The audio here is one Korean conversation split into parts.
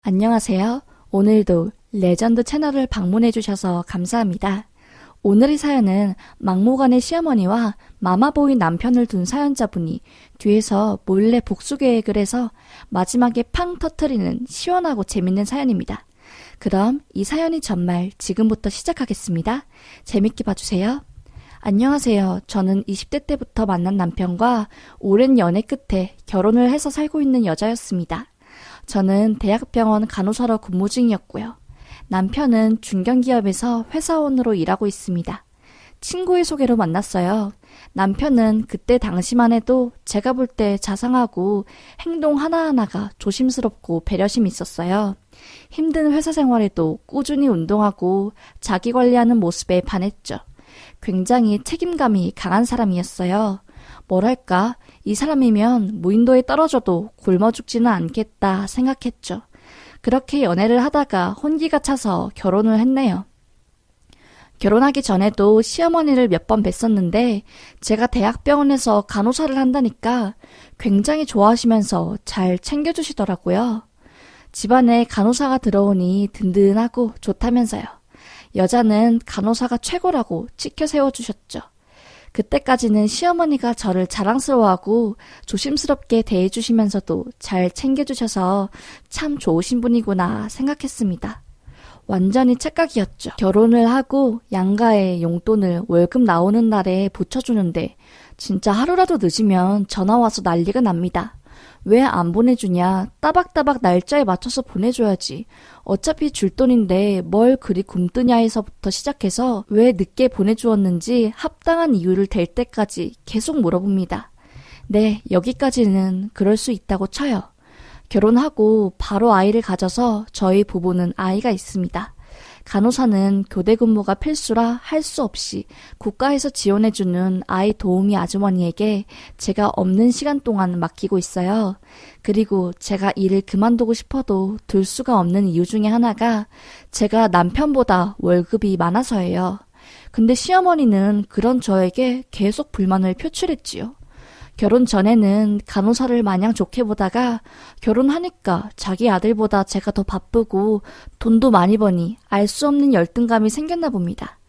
안녕하세요. 오늘도 레전드 채널을 방문해주셔서 감사합니다. 오늘의 사연은 막무가내 시어머니와 마마보이 남편을 둔 사연자분이 뒤에서 몰래 복수 계획을 해서 마지막에 팡 터트리는 시원하고 재밌는 사연입니다. 그럼 이 사연이 전말 지금부터 시작하겠습니다. 재밌게 봐주세요. 안녕하세요. 저는 20대 때부터 만난 남편과 오랜 연애 끝에 결혼을 해서 살고 있는 여자였습니다. 저는 대학병원 간호사로 근무 중이었고요. 남편은 중견기업에서 회사원으로 일하고 있습니다. 친구의 소개로 만났어요. 남편은 그때 당시만 해도 제가 볼 때 자상하고 행동 하나하나가 조심스럽고 배려심이 있었어요. 힘든 회사 생활에도 꾸준히 운동하고 자기 관리하는 모습에 반했죠. 굉장히 책임감이 강한 사람이었어요. 뭐랄까, 이 사람이면 무인도에 떨어져도 굶어 죽지는 않겠다 생각했죠. 그렇게 연애를 하다가 혼기가 차서 결혼을 했네요. 결혼하기 전에도 시어머니를 몇 번 뵀었는데 제가 대학병원에서 간호사를 한다니까 굉장히 좋아하시면서 잘 챙겨주시더라고요. 집안에 간호사가 들어오니 든든하고 좋다면서요. 여자는 간호사가 최고라고 치켜 세워주셨죠. 그때까지는 시어머니가 저를 자랑스러워하고 조심스럽게 대해주시면서도 잘 챙겨주셔서 참 좋으신 분이구나 생각했습니다. 완전히 착각이었죠. 결혼을 하고 양가에 용돈을 월급 나오는 날에 붙여주는데 진짜 하루라도 늦으면 전화와서 난리가 납니다. 왜 안 보내주냐? 따박따박 날짜에 맞춰서 보내줘야지. 어차피 줄 돈인데 뭘 그리 굼뜨냐에서부터 시작해서 왜 늦게 보내주었는지 합당한 이유를 댈 때까지 계속 물어봅니다. 네, 여기까지는 그럴 수 있다고 쳐요. 결혼하고 바로 아이를 가져서 저희 부부는 아이가 있습니다. 간호사는 교대 근무가 필수라 할 수 없이 국가에서 지원해주는 아이 도우미 아주머니에게 제가 없는 시간 동안 맡기고 있어요. 그리고 제가 일을 그만두고 싶어도 둘 수가 없는 이유 중에 하나가 제가 남편보다 월급이 많아서예요. 근데 시어머니는 그런 저에게 계속 불만을 표출했지요. 결혼 전에는 간호사를 마냥 좋게 보다가 결혼하니까 자기 아들보다 제가 더 바쁘고 돈도 많이 버니 알 수 없는 열등감이 생겼나 봅니다.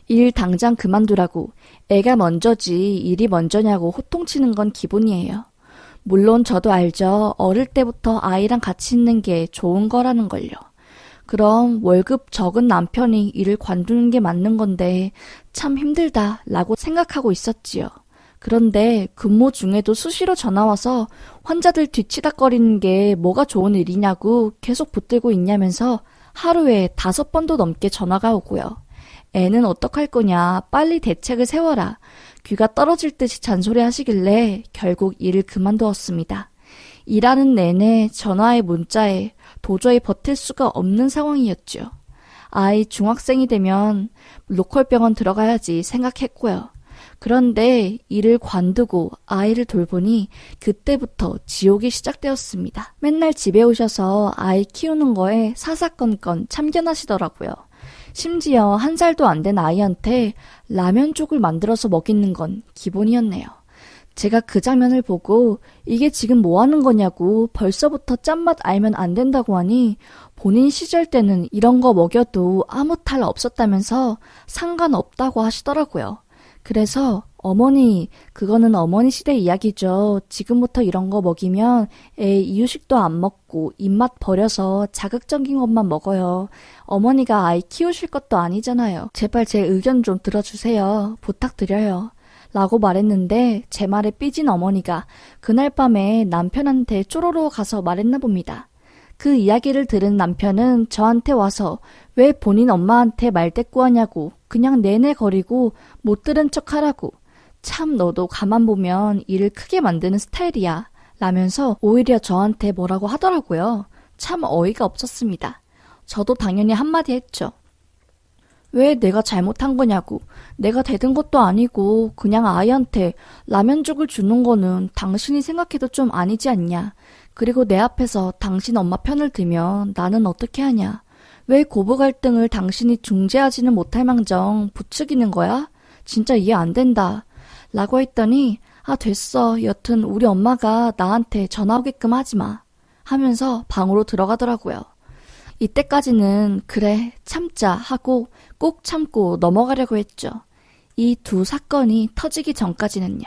일 당장 그만두라고 애가 먼저지 일이 먼저냐고 호통치는 건 기본이에요. 물론 저도 알죠. 어릴 때부터 아이랑 같이 있는 게 좋은 거라는 걸요. 그럼 월급 적은 남편이 일을 관두는 게 맞는 건데 참 힘들다라고 생각하고 있었지요. 그런데 근무 중에도 수시로 전화와서 환자들 뒤치다꺼리는 게 뭐가 좋은 일이냐고 계속 붙들고 있냐면서 하루에 5번도 넘게 전화가 오고요. 애는 어떡할 거냐, 빨리 대책을 세워라. 귀가 떨어질 듯이 잔소리 하시길래 결국 일을 그만두었습니다. 일하는 내내 전화에 문자에 도저히 버틸 수가 없는 상황이었죠. 아이 중학생이 되면 로컬 병원 들어가야지 생각했고요. 그런데 일을 관두고 아이를 돌보니 그때부터 지옥이 시작되었습니다. 맨날 집에 오셔서 아이 키우는 거에 사사건건 참견하시더라고요. 심지어 1살도 안 된 아이한테 라면죽을 만들어서 먹이는 건 기본이었네요. 제가 그 장면을 보고 이게 지금 뭐 하는 거냐고 벌써부터 짠맛 알면 안 된다고 하니 본인 시절 때는 이런 거 먹여도 아무 탈 없었다면서 상관없다고 하시더라고요. 그래서 어머니, 그거는 어머니 시대 이야기죠. 지금부터 이런 거 먹이면 애 이유식도 안 먹고 입맛 버려서 자극적인 것만 먹어요. 어머니가 아이 키우실 것도 아니잖아요. 제발 제 의견 좀 들어주세요. 부탁드려요. 라고 말했는데 제 말에 삐진 어머니가 그날 밤에 남편한테 쪼로로 가서 말했나 봅니다. 그 이야기를 들은 남편은 저한테 와서 왜 본인 엄마한테 말대꾸하냐고 그냥 내내 거리고 못 들은 척 하라고 참 너도 가만 보면 일을 크게 만드는 스타일이야 라면서 오히려 저한테 뭐라고 하더라고요. 참 어이가 없었습니다. 저도 당연히 한마디 했죠. 왜 내가 잘못한 거냐고. 내가 대든 것도 아니고 그냥 아이한테 라면죽을 주는 거는 당신이 생각해도 좀 아니지 않냐. 그리고 내 앞에서 당신 엄마 편을 들면 나는 어떻게 하냐. 왜 고부 갈등을 당신이 중재하지는 못할 망정 부추기는 거야? 진짜 이해 안 된다. 라고 했더니 아 됐어. 여튼 우리 엄마가 나한테 전화 오게끔 하지 마. 하면서 방으로 들어가더라고요. 이때까지는 그래 참자 하고 꼭 참고 넘어가려고 했죠. 이 두 사건이 터지기 전까지는요.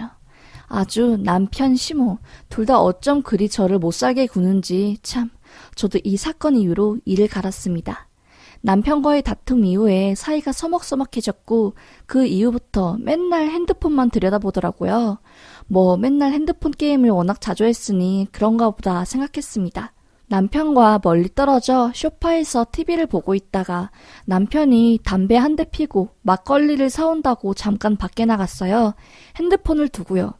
아주 남편 시모 둘 다 어쩜 그리 저를 못살게 구는지 참 저도 이 사건 이후로 이를 갈았습니다. 남편과의 다툼 이후에 사이가 서먹서먹해졌고 그 이후부터 맨날 핸드폰만 들여다보더라고요. 뭐 맨날 핸드폰 게임을 워낙 자주 했으니 그런가 보다 생각했습니다. 남편과 멀리 떨어져 소파에서 TV를 보고 있다가 남편이 담배 한 대 피고 막걸리를 사온다고 잠깐 밖에 나갔어요. 핸드폰을 두고요.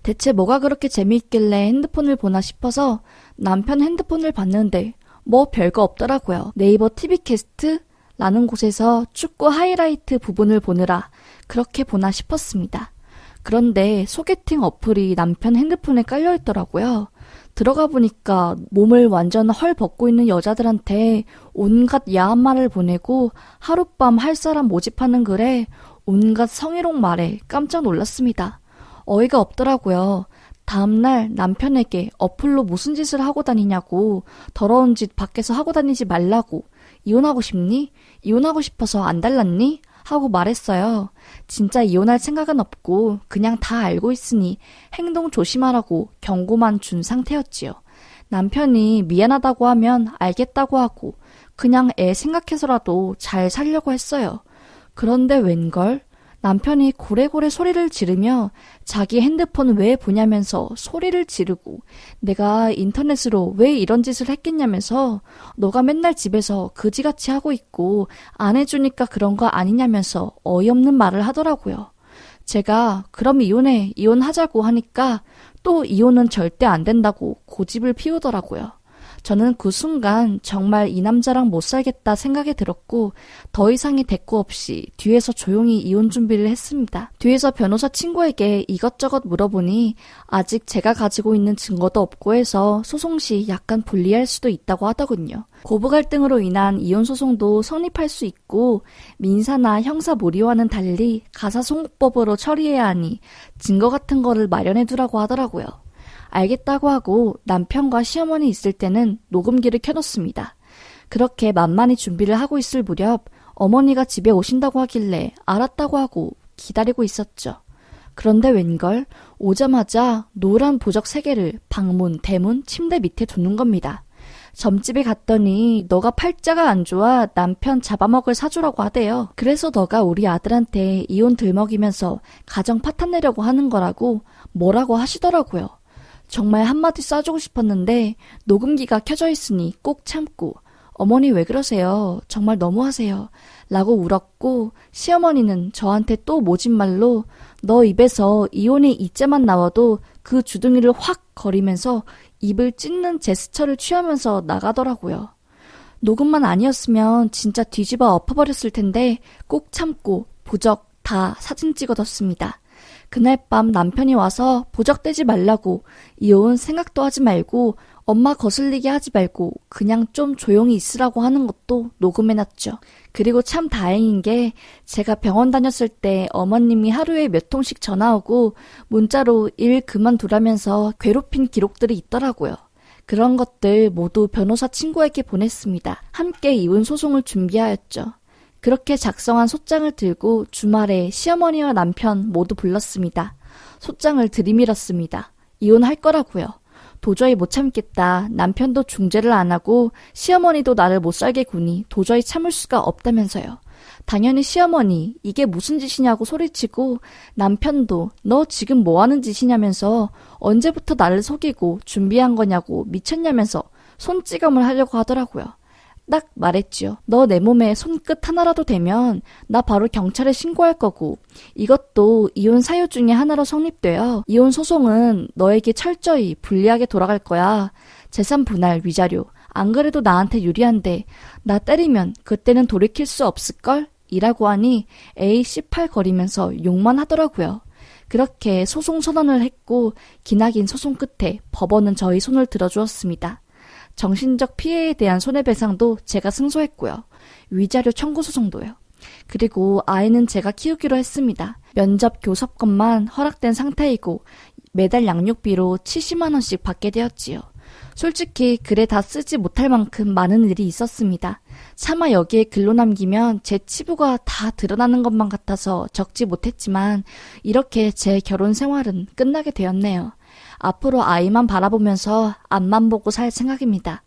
대체 뭐가 그렇게 재미있길래 핸드폰을 보나 싶어서 남편 핸드폰을 봤는데 뭐 별거 없더라고요. 네이버 TV캐스트라는 곳에서 축구 하이라이트 부분을 보느라 그렇게 보나 싶었습니다. 그런데 소개팅 어플이 남편 핸드폰에 깔려있더라고요. 들어가 보니까 몸을 완전 헐 벗고 있는 여자들한테 온갖 야한 말을 보내고 하룻밤 할 사람 모집하는 글에 온갖 성희롱 말에 깜짝 놀랐습니다. 어이가 없더라고요. 다음날 남편에게 어플로 무슨 짓을 하고 다니냐고, 더러운 짓 밖에서 하고 다니지 말라고, 이혼하고 싶니? 이혼하고 싶어서 안 달랐니? 하고 말했어요. 진짜 이혼할 생각은 없고 그냥 다 알고 있으니 행동 조심하라고 경고만 준 상태였지요. 남편이 미안하다고 하면 알겠다고 하고 그냥 애 생각해서라도 잘 살려고 했어요. 그런데 웬걸? 남편이 고래고래 소리를 지르며 자기 핸드폰 왜 보냐면서 소리를 지르고 내가 인터넷으로 왜 이런 짓을 했겠냐면서 너가 맨날 집에서 그지같이 하고 있고 안 해주니까 그런 거 아니냐면서 어이없는 말을 하더라고요. 제가 그럼 이혼해, 이혼하자고 하니까 또 이혼은 절대 안 된다고 고집을 피우더라고요. 저는 그 순간 정말 이 남자랑 못 살겠다 생각이 들었고 더 이상의 대꾸 없이 뒤에서 조용히 이혼 준비를 했습니다. 뒤에서 변호사 친구에게 이것저것 물어보니 아직 제가 가지고 있는 증거도 없고 해서 소송 시 약간 불리할 수도 있다고 하더군요. 고부 갈등으로 인한 이혼 소송도 성립할 수 있고 민사나 형사 무리와는 달리 가사송법으로 처리해야 하니 증거 같은 거를 마련해 두라고 하더라고요. 알겠다고 하고 남편과 시어머니 있을 때는 녹음기를 켜놓습니다. 그렇게 만만히 준비를 하고 있을 무렵 어머니가 집에 오신다고 하길래 알았다고 하고 기다리고 있었죠. 그런데 웬걸 오자마자 노란 보적 3개를 방문, 대문, 침대 밑에 두는 겁니다. 점집에 갔더니 너가 팔자가 안 좋아 남편 잡아먹을 사주라고 하대요. 그래서 너가 우리 아들한테 이혼 들먹이면서 가정 파탄 내려고 하는 거라고 뭐라고 하시더라고요. 정말 한마디 쏴주고 싶었는데 녹음기가 켜져 있으니 꼭 참고 어머니 왜 그러세요? 정말 너무하세요. 라고 울었고 시어머니는 저한테 또 모진말로 너 입에서 이혼의 이자만 나와도 그 주둥이를 확 거리면서 입을 찢는 제스처를 취하면서 나가더라고요. 녹음만 아니었으면 진짜 뒤집어 엎어버렸을 텐데 꼭 참고 부적 다 사진 찍어뒀습니다. 그날 밤 남편이 와서 부적대지 말라고 이혼 생각도 하지 말고 엄마 거슬리게 하지 말고 그냥 좀 조용히 있으라고 하는 것도 녹음해놨죠. 그리고 참 다행인 게 제가 병원 다녔을 때 어머님이 하루에 몇 통씩 전화 오고 문자로 일 그만두라면서 괴롭힌 기록들이 있더라고요. 그런 것들 모두 변호사 친구에게 보냈습니다. 함께 이혼 소송을 준비하였죠. 그렇게 작성한 소장을 들고 주말에 시어머니와 남편 모두 불렀습니다. 소장을 들이밀었습니다. 이혼할 거라고요. 도저히 못 참겠다. 남편도 중재를 안 하고 시어머니도 나를 못 살게 구니 도저히 참을 수가 없다면서요. 당연히 시어머니 이게 무슨 짓이냐고 소리치고 남편도 너 지금 뭐 하는 짓이냐면서 언제부터 나를 속이고 준비한 거냐고 미쳤냐면서 손찌검을 하려고 하더라고요. 딱 말했지요. 너 내 몸에 손끝 하나라도 대면 나 바로 경찰에 신고할 거고 이것도 이혼 사유 중에 하나로 성립되어 이혼 소송은 너에게 철저히 불리하게 돌아갈 거야. 재산 분할 위자료 안 그래도 나한테 유리한데 나 때리면 그때는 돌이킬 수 없을걸? 이라고 하니 A18 거리면서 욕만 하더라고요. 그렇게 소송 선언을 했고 기나긴 소송 끝에 법원은 저희 손을 들어주었습니다. 정신적 피해에 대한 손해배상도 제가 승소했고요. 위자료 청구 소송도요. 그리고 아이는 제가 키우기로 했습니다. 면접 교섭권만 허락된 상태이고 매달 양육비로 70만 원씩 받게 되었지요. 솔직히 글에 다 쓰지 못할 만큼 많은 일이 있었습니다. 차마 여기에 글로 남기면 제 치부가 다 드러나는 것만 같아서 적지 못했지만 이렇게 제 결혼 생활은 끝나게 되었네요. 앞으로 아이만 바라보면서 앞만 보고 살 생각입니다.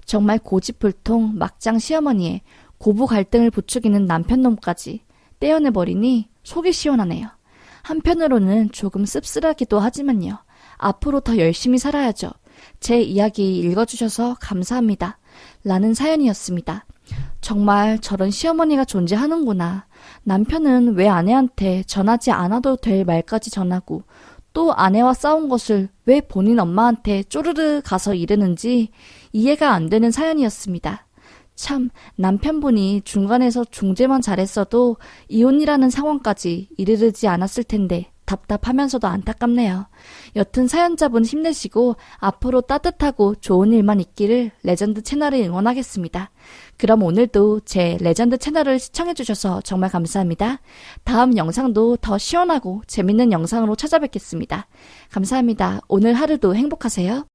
정말 고집불통 막장 시어머니의 고부 갈등을 부추기는 남편놈까지 떼어내버리니 속이 시원하네요. 한편으로는 조금 씁쓸하기도 하지만요. 앞으로 더 열심히 살아야죠. 제 이야기 읽어주셔서 감사합니다. 라는 사연이었습니다. 정말 저런 시어머니가 존재하는구나. 남편은 왜 아내한테 전하지 않아도 될 말까지 전하고 또 아내와 싸운 것을 왜 본인 엄마한테 쪼르르 가서 이르는지 이해가 안 되는 사연이었습니다. 참 남편분이 중간에서 중재만 잘했어도 이혼이라는 상황까지 이르르지 않았을 텐데 답답하면서도 안타깝네요. 여튼 사연자분 힘내시고 앞으로 따뜻하고 좋은 일만 있기를 레전드 채널을 응원하겠습니다. 그럼 오늘도 제 레전드 채널을 시청해주셔서 정말 감사합니다. 다음 영상도 더 시원하고 재밌는 영상으로 찾아뵙겠습니다. 감사합니다. 오늘 하루도 행복하세요.